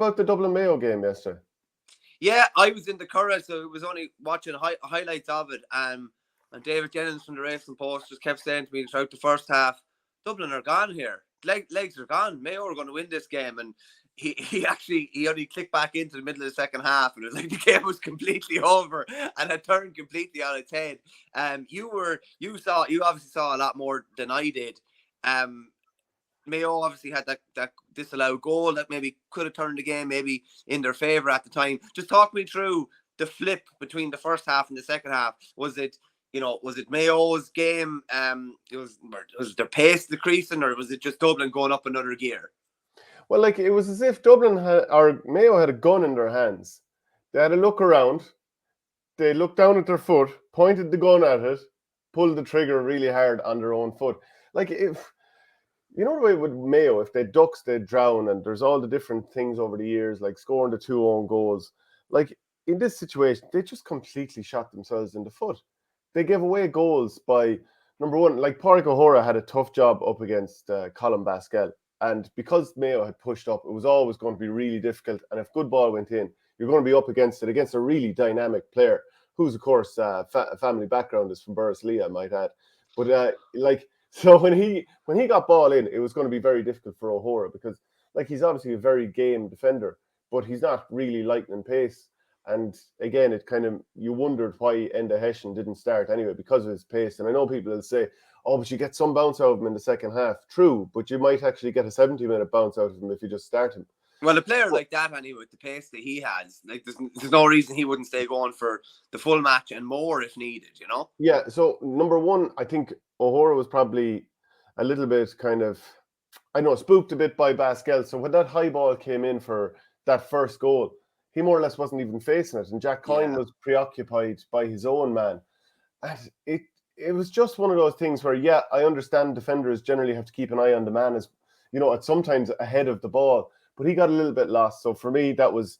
about the Dublin Mayo game yesterday? Yeah, I was in the Curragh, so it was only watching highlights of it. And David Jennings from the Racing Post just kept saying to me throughout the first half, Dublin are gone here. Legs are gone. Mayo are going to win this game. And he only clicked back into the middle of the second half, and it was like the game was completely over and it turned completely on its head. You obviously saw a lot more than I did. Mayo obviously had that disallowed goal that maybe could have turned the game maybe in their favour at the time. Just talk me through the flip between the first half and the second half. Was it Mayo's game? Was their pace decreasing, or was it just Dublin going up another gear? Well, like, it was as if Mayo had a gun in their hands. They had a look around. They looked down at their foot, pointed the gun at it, pulled the trigger really hard on their own foot. Like, if you know the way with Mayo, if they ducks, they drown, and there's all the different things over the years, like scoring the 2 own goals. Like, in this situation, they just completely shot themselves in the foot. They gave away goals by, number one, like Pádraig O'Hora had a tough job up against Colin Basquel. And because Mayo had pushed up, it was always going to be really difficult. And if good ball went in, you're going to be up against a really dynamic player, who's, of course, family background is from Burrislee, I might add. But so when he got ball in, it was going to be very difficult for O'Hora because, like, he's obviously a very game defender, but he's not really lightning pace. And again, it kind of, you wondered why Enda Hession didn't start anyway because of his pace. And I know people will say, oh, but you get some bounce out of him in the second half. True, but you might actually get a 70-minute bounce out of him if you just start him. Well, a player like that, anyway, with the pace that he has, like there's no reason he wouldn't stay going for the full match and more if needed, you know? Yeah, so number one, I think O'Hora was probably a little bit kind of, I know, spooked a bit by Basquel. So when that high ball came in for that first goal, he more or less wasn't even facing it. And Jack Coyne was preoccupied by his own man. And it was just one of those things where, yeah, I understand defenders generally have to keep an eye on the man as, you know, at sometimes ahead of the ball. But he got a little bit lost. So for me, that was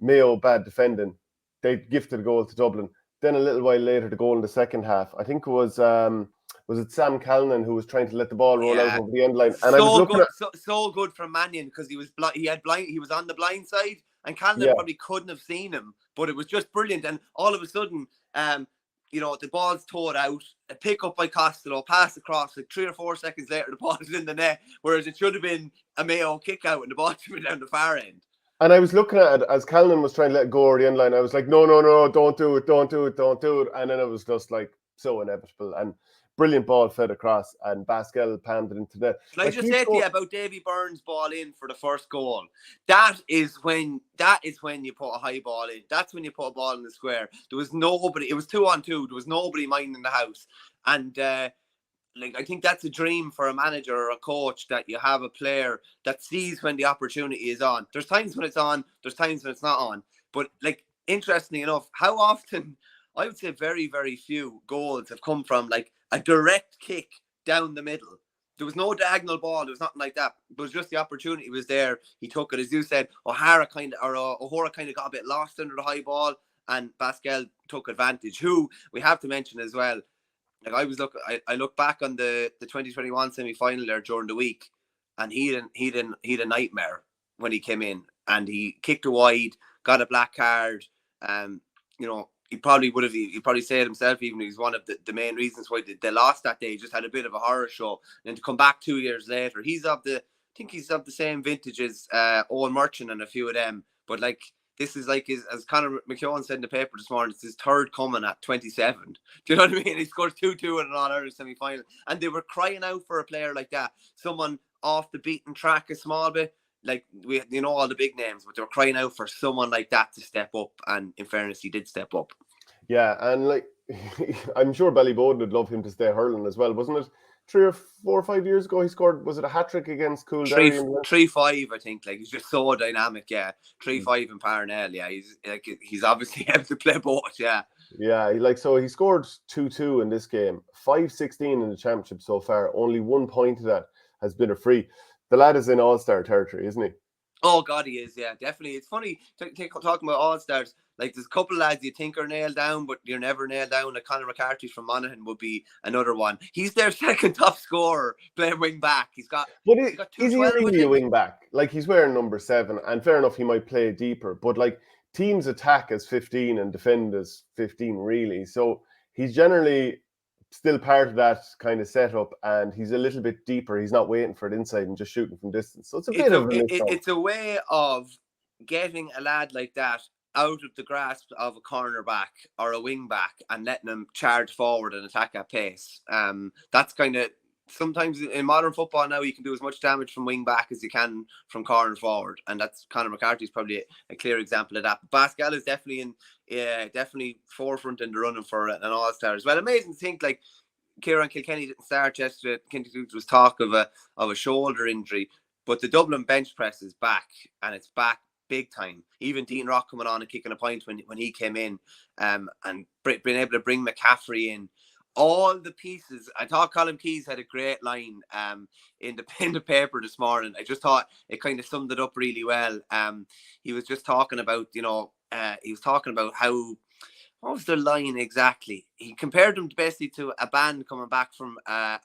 Mayo bad defending. They gifted a goal to Dublin. Then a little while later, the goal in the second half. I think it was it Sam Callinan who was trying to let the ball roll out over the end line? And I was looking so good from Mannion because he was he was on the blind side, and Callinan probably couldn't have seen him, but it was just brilliant. And all of a sudden, the ball's towed out, a pick up by Costello, pass across, like 3 or 4 seconds later, the ball is in the net, whereas it should have been a Mayo kick out and the ball should have been down the far end. And I was looking at it as Callinan was trying to let it go over the end line. I was like, no, don't do it. And then it was just like so inevitable. And brilliant ball fed across, and Basquel palmed it into net. Can I just say to you about Davy Byrne's ball in for the first goal? That is when you put a high ball in. That's when you put a ball in the square. There was nobody. It was 2-on-2. There was nobody minding the house. And I think that's a dream for a manager or a coach, that you have a player that sees when the opportunity is on. There's times when it's on. There's times when it's not on. But interestingly enough, how often, I would say very, very few goals have come from a direct kick down the middle. There was no diagonal ball. There was nothing like that. It was just the opportunity was there. He took it. As you said, O'Hora kind of got a bit lost under the high ball, and Basquel took advantage. Who we have to mention as well. I look back on the 2021 semi-final there during the week, and he had a nightmare when he came in, and he kicked a wide, got a black card. He probably said himself, even he's one of the main reasons why they lost that day. He just had a bit of a horror show. And to come back 2 years later, he's of the same vintage as Owen Merchant and a few of them. But this is as Conor McKeown said in the paper this morning, it's his third coming at 27. Do you know what I mean? He scored 2-2 in an All-Irish semi-final. And they were crying out for a player like that. Someone off the beaten track a small bit. All the big names, but they were crying out for someone like that to step up, and in fairness, he did step up. Yeah, and I'm sure Ballyboden would love him to stay hurling as well, wasn't it? 3 or 4 or 5 years ago, he scored, was it a hat-trick against Coolderry? 3-5, I think. He's just so dynamic, yeah. 3-5 in Parnell, yeah. He's obviously able to play both, yeah. Yeah, he scored 2-2 in this game, 5-16 in the championship so far. Only 1 point of that has been a free. The lad is in all-star territory, isn't he? Oh God, he is. Yeah, definitely. It's funny talking about all stars. Like there's a couple of lads you think are nailed down, but you're never nailed down. Like Conor McCarthy from Monaghan would be another one. He's their second top scorer playing wing back. But He's got is he 212, I really a think. wing back? Like he's wearing number 7, and fair enough, he might play deeper. But like teams attack as 15 and defend as 15, really. So he's generally still part of that kind of setup, and he's a little bit deeper. He's not waiting for it inside and just shooting from distance. So it's a bit of a misnomer. It's a way of getting a lad like that out of the grasp of a cornerback or a wing back and letting him charge forward and attack at pace. That's kind of sometimes in modern football now you can do as much damage from wing back as you can from corner forward, and that's Conor McCarthy's probably a clear example of that. But Pascal is definitely definitely forefront in the running for an all-star as well. Amazing to think like Kieran Kilkenny didn't start yesterday. There was talk of a shoulder injury, but the Dublin bench press is back, and it's back big time. Even Dean Rock coming on and kicking a point when he came in, and being able to bring McCaffrey in. All the pieces. I thought Colin Keys had a great line in the paper this morning. I just thought it kind of summed it up really well. He was just talking about he was talking about how, what was the line exactly? He compared them basically to a band coming back from a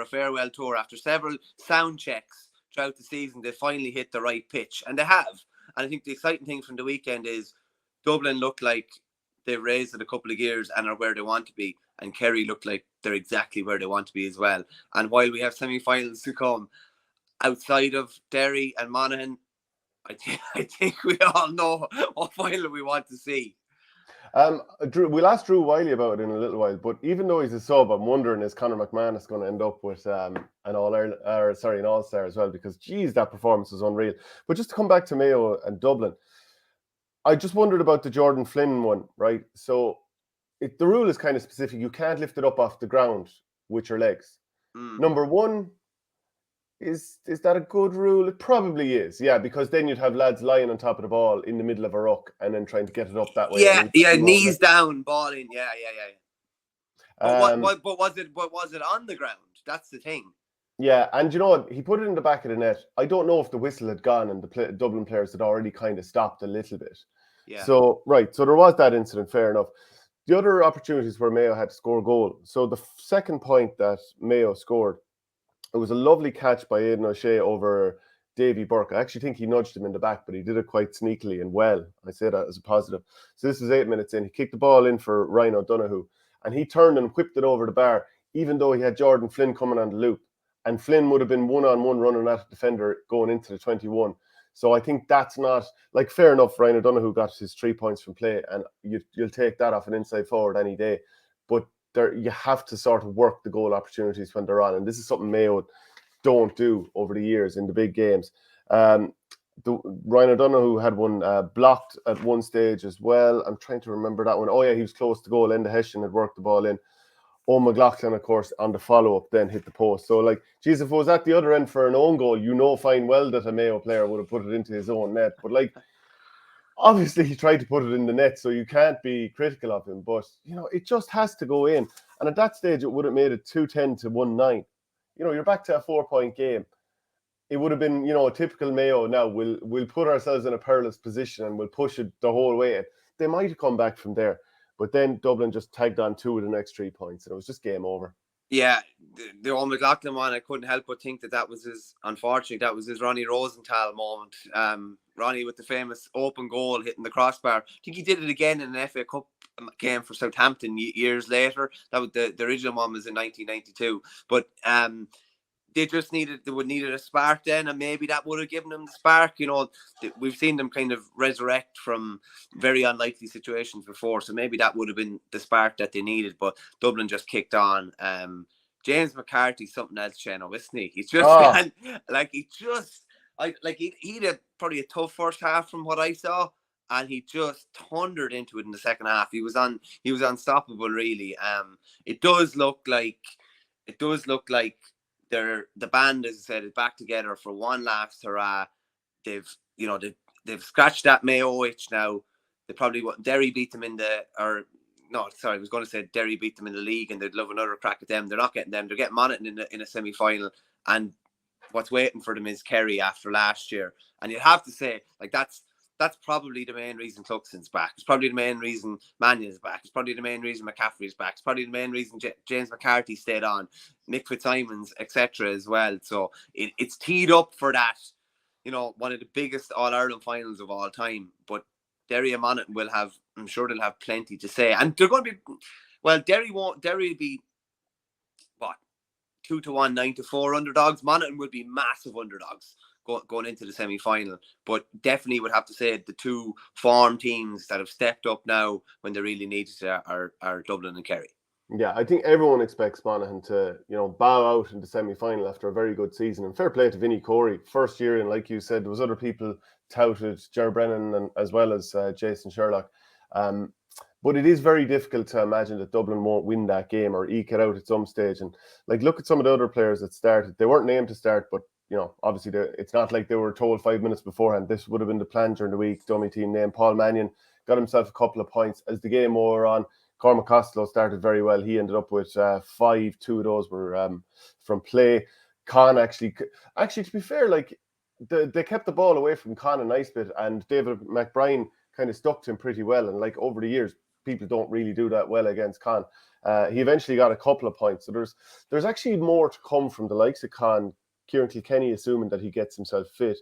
farewell tour after several sound checks throughout the season. They finally hit the right pitch, and they have. And I think the exciting thing from the weekend is Dublin look like they've raised it a couple of gears and are where they want to be, and Kerry look like they're exactly where they want to be as well. And while we have semi-finals to come outside of Derry and Monaghan, I think we all know what final we want to see. We'll ask Drew Wiley about it in a little while, but even though he's a sub, I'm wondering is Conor McManus going to end up with an all-star as well? Because geez, that performance was unreal. But just to come back to Mayo and Dublin, I just wondered about the Jordan Flynn one, right? So the rule is kind of specific. You can't lift it up off the ground with your legs. Number one, is that a good rule? It probably is, yeah, because then you'd have lads lying on top of the ball in the middle of a ruck and then trying to get it up that way. Yeah, knees down, ball in. Yeah. But was it on the ground? That's the thing. Yeah, and you know what? He put it in the back of the net. I don't know if the whistle had gone and the Dublin players had already kind of stopped a little bit. Yeah. So there was that incident. Fair enough. The other opportunities where Mayo had to score a goal. So the second point that Mayo scored, it was a lovely catch by Aidan O'Shea over Davy Burke. I actually think he nudged him in the back, but he did it quite sneakily and well. I say that as a positive. So this is 8 minutes in. He kicked the ball in for Ryan O'Donoghue, and he turned and whipped it over the bar, even though he had Jordan Flynn coming on the loop. And Flynn would have been one-on-one running at a defender going into the 21. So I think that's not, like, fair enough, Ryan O'Donoghue got his 3 points from play, and you'll take that off an inside forward any day. But you have to sort of work the goal opportunities when they're on. And this is something Mayo don't do over the years in the big games. Ryan O'Donoghue had one blocked at one stage as well. I'm trying to remember that one. Oh, yeah, he was close to goal. Enda Hessian had worked the ball in. McLaughlin, of course, on the follow-up then hit the post. So, like, geez, if it was at the other end for an own goal, fine well that a Mayo player would have put it into his own net. But, like, obviously he tried to put it in the net, so you can't be critical of him. But, it just has to go in. And at that stage, it would have made it 2-10 to 1-9. You're back to a 4-point game. It would have been, a typical Mayo now. We'll put ourselves in a perilous position and we'll push it the whole way. They might have come back from there. But then Dublin just tagged on 2 of the next 3 points, and it was just game over. Yeah, the old McLaughlin one, I couldn't help but think that was his, unfortunately, that was his Ronnie Rosenthal moment. Ronnie with the famous open goal hitting the crossbar. I think he did it again in an FA Cup game for Southampton years later. That was the original one was in 1992. But they would needed a spark then, and maybe that would have given them the spark. We've seen them kind of resurrect from very unlikely situations before, so maybe that would have been the spark that they needed. But Dublin just kicked on. James McCarthy, something else, Cheno, isn't he? He's just he had probably a tough first half from what I saw, and he just thundered into it in the second half. He was unstoppable, really. It does look like the band, as I said, is back together for one last hurrah. They've scratched that Mayo itch now. They probably Derry beat them I was going to say Derry beat them in the league, and they'd love another crack at them. They're not getting them. They're getting Monaghan in a semi-final, and what's waiting for them is Kerry after last year. And you'd have to say, like, that's probably the main reason Cluxton's back. It's probably the main reason Mannion's back. It's probably the main reason McCaffrey's back. It's probably the main reason James McCarthy stayed on, Nick Fitzsimons, etc. as well. So it's teed up for that, one of the biggest All-Ireland finals of all time. But Derry and Monaghan will have, I'm sure they'll have plenty to say. And they're going to be, well, Derry will be, what, 2-1, 9-4 underdogs. Monaghan would be massive underdogs going into the semi-final, but definitely would have to say the two form teams that have stepped up now when they really need it are Dublin and Kerry. Yeah, I think everyone expects Monaghan to, bow out in the semi-final after a very good season. And fair play to Vinnie Corey, first year, and like you said, there was other people touted, Ger Brennan and as well as Jason Sherlock. But it is very difficult to imagine that Dublin won't win that game or eke it out at some stage. And like, look at some of the other players that started. They weren't named to start, but obviously it's not like they were told 5 minutes beforehand. This would have been the plan during the week. Dummy team name Paul Mannion got himself a couple of points as the game wore on. Cormac Costello started very well. He ended up with 5. 2 of those were from play. Con actually, to be fair, like they kept the ball away from Con a nice bit, and David McBrien kind of stuck to him pretty well. And like over the years, people don't really do that well against Con. He eventually got a couple of points. So there's actually more to come from the likes of Con. Kieran Kilkenny, assuming that he gets himself fit.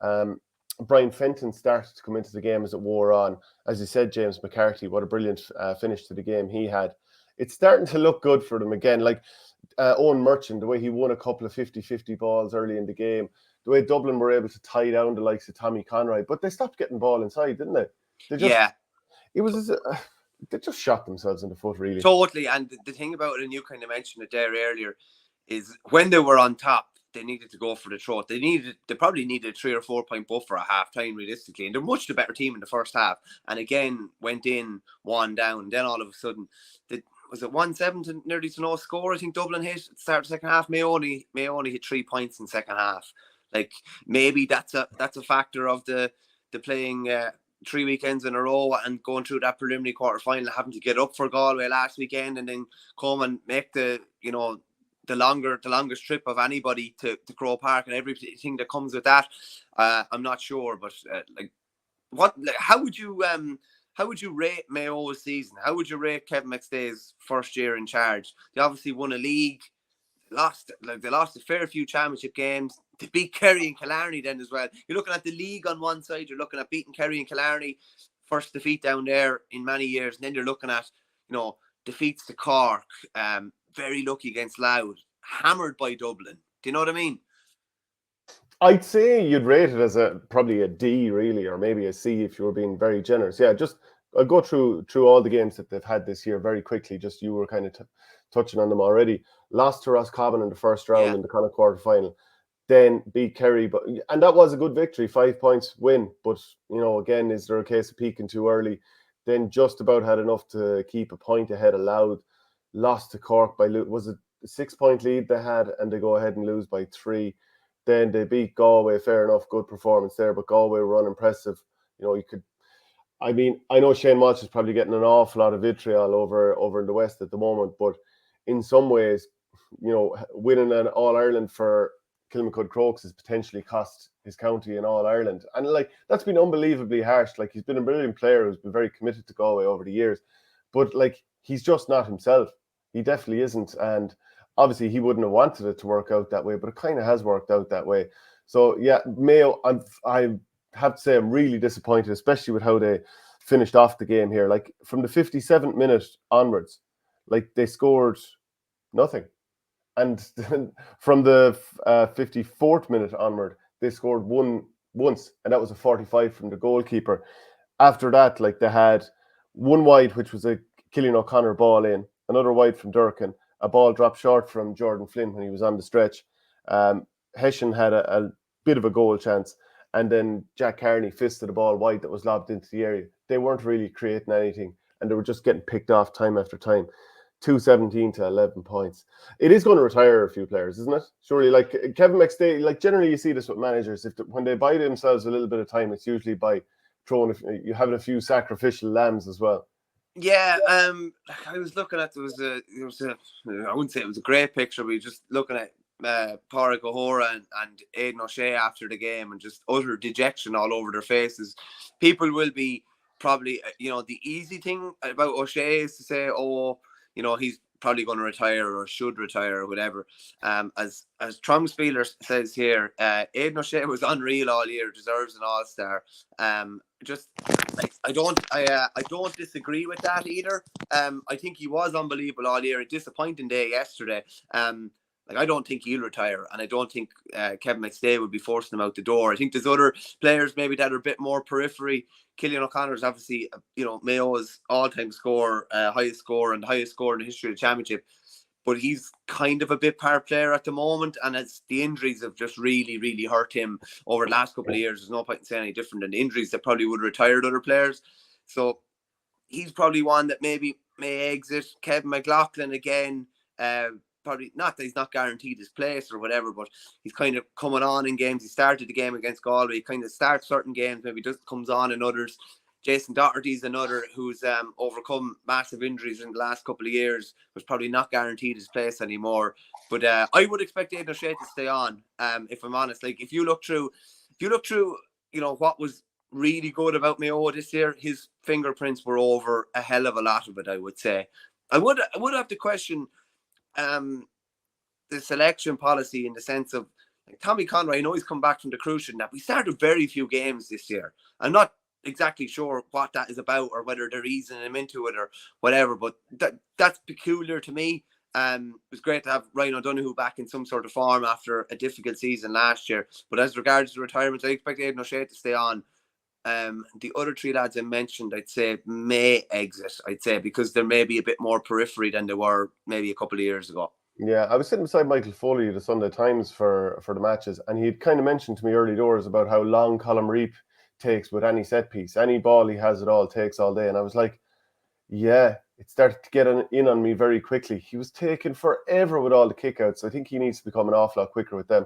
Brian Fenton started to come into the game as it wore on. As you said, James McCarthy, what a brilliant finish to the game he had. It's starting to look good for them again. Like Owen Merchant, the way he won a couple of 50-50 balls early in the game, the way Dublin were able to tie down the likes of Tommy Conroy, but they stopped getting ball inside, didn't they? They just shot themselves in the foot, really. Totally. And the thing about it, and you kind of mentioned it there earlier, is when they were on top, they needed to go for the throat. They probably needed a 3 or 4 point buffer at half time, realistically. And they're much the better team in the first half. And again, went in 1 down. Then all of a sudden, was it 1-7 to nearly to no score? I think Dublin hit at the start of the second half. Mayo only hit 3 points in the second half. Like maybe that's a factor of the playing 3 weekends in a row and going through that preliminary quarter final, having to get up for Galway last weekend and then come and make the longest trip of anybody to Croke Park and everything that comes with that. I'm not sure, but how would you rate Mayo's season? How would you rate Kevin McStay's first year in charge? They obviously won a league, they lost a fair few championship games. They beat Kerry and Killarney then as well. You're looking at the league on one side, you're looking at beating Kerry and Killarney, first defeat down there in many years, and then you're looking at defeats to Cork, very lucky against Louth, hammered by Dublin. Do you know what I mean? I'd say you'd rate it as probably a D, really, or maybe a C if you were being very generous. Yeah, just I'll go through all the games that they've had this year very quickly. Just you were kind of touching on them already. Lost to Roscommon in the first round in the kind of quarter final. Then beat Kerry, and that was a good victory, 5 points win. But again, is there a case of peaking too early? Then just about had enough to keep a point ahead of Louth. Lost to Cork by, was it a 6 point lead they had, and they go ahead and lose by 3. Then they beat Galway, fair enough, good performance there, but Galway were unimpressive. I know Shane Walsh is probably getting an awful lot of vitriol over in the West at the moment, but in some ways, winning an All-Ireland for Kilmacud Crokes has potentially cost his county an All-Ireland. And that's been unbelievably harsh. He's been a brilliant player who's been very committed to Galway over the years, but he's just not himself. He definitely isn't. And obviously he wouldn't have wanted it to work out that way, but it kind of has worked out that way. So yeah, Mayo, I have to say I'm really disappointed, especially with how they finished off the game here. From the 57th minute onwards, they scored nothing. And from the 54th minute onward, they scored once, and that was a 45 from the goalkeeper. After that, they had one wide, which was a Killian O'Connor ball in, another wide from Durkin, a ball dropped short from Jordan Flynn when he was on the stretch. Hessian had a bit of a goal chance, and then Jack Carney fisted a ball wide that was lobbed into the area. They weren't really creating anything, and they were just getting picked off time after time. 217 to 11 points. It is going to retire a few players, isn't it? Surely, Kevin McStay, generally you see this with managers. When they buy themselves a little bit of time, it's usually by having a few sacrificial lambs as well. Yeah, I was looking at there was a I wouldn't say it was a great picture, but you're just looking at Pádraig O'Hora and Aidan O'Shea after the game, and just utter dejection all over their faces. People will be probably, the easy thing about O'Shea is to say, oh, he's probably going to retire or should retire or whatever. As Trumspieler says here, Aidan O'Shea was unreal all year, deserves an All-Star. Just like I don't disagree with that either. I think he was unbelievable all year. A disappointing day yesterday. I don't think he'll retire, and I don't think Kevin McStay would be forcing him out the door. I think there's other players maybe that are a bit more periphery. Killian O'Connor is obviously, Mayo's all-time scorer, highest scorer, and the highest scorer in the history of the championship. But he's kind of a bit part player at the moment, and as the injuries have just really, really hurt him over the last couple of years. There's no point in saying any different than the injuries that probably would have retired other players. So he's probably one that maybe may exit. Kevin McLaughlin again, probably not that he's not guaranteed his place or whatever, but he's kind of coming on in games. He started the game against Galway. He kind of starts certain games, maybe just comes on in others. Jason Doherty's another who's overcome massive injuries in the last couple of years, was probably not guaranteed his place anymore. But I would expect Aidan O'Shea to stay on, if I'm honest. Like if you look through, what was really good about Mayo this year, his fingerprints were over a hell of a lot of it, I would say. I would have to question the selection policy in the sense of, like, Tommy Conroy. I know he's come back from the Crucian, that we started very few games this year. I'm not exactly sure what that is about or whether they're easing him into it or whatever, but that's peculiar to me. It was great to have Ryan O'Donoghue back in some sort of form after a difficult season last year. But as regards to retirement, I expect Aidan O'Shea to stay on. The other three lads I mentioned, I'd say may exit, because they're maybe a bit more periphery than they were maybe a couple of years ago. Yeah, I was sitting beside Michael Foley at the Sunday Times for the matches, and he'd kind of mentioned to me early doors about how long Colm Reap takes with any set piece. Any ball he has it all takes all day. And I was like, yeah, it started to get in on me very quickly. He was taking forever with all the kickouts. I think he needs to become an awful lot quicker with them.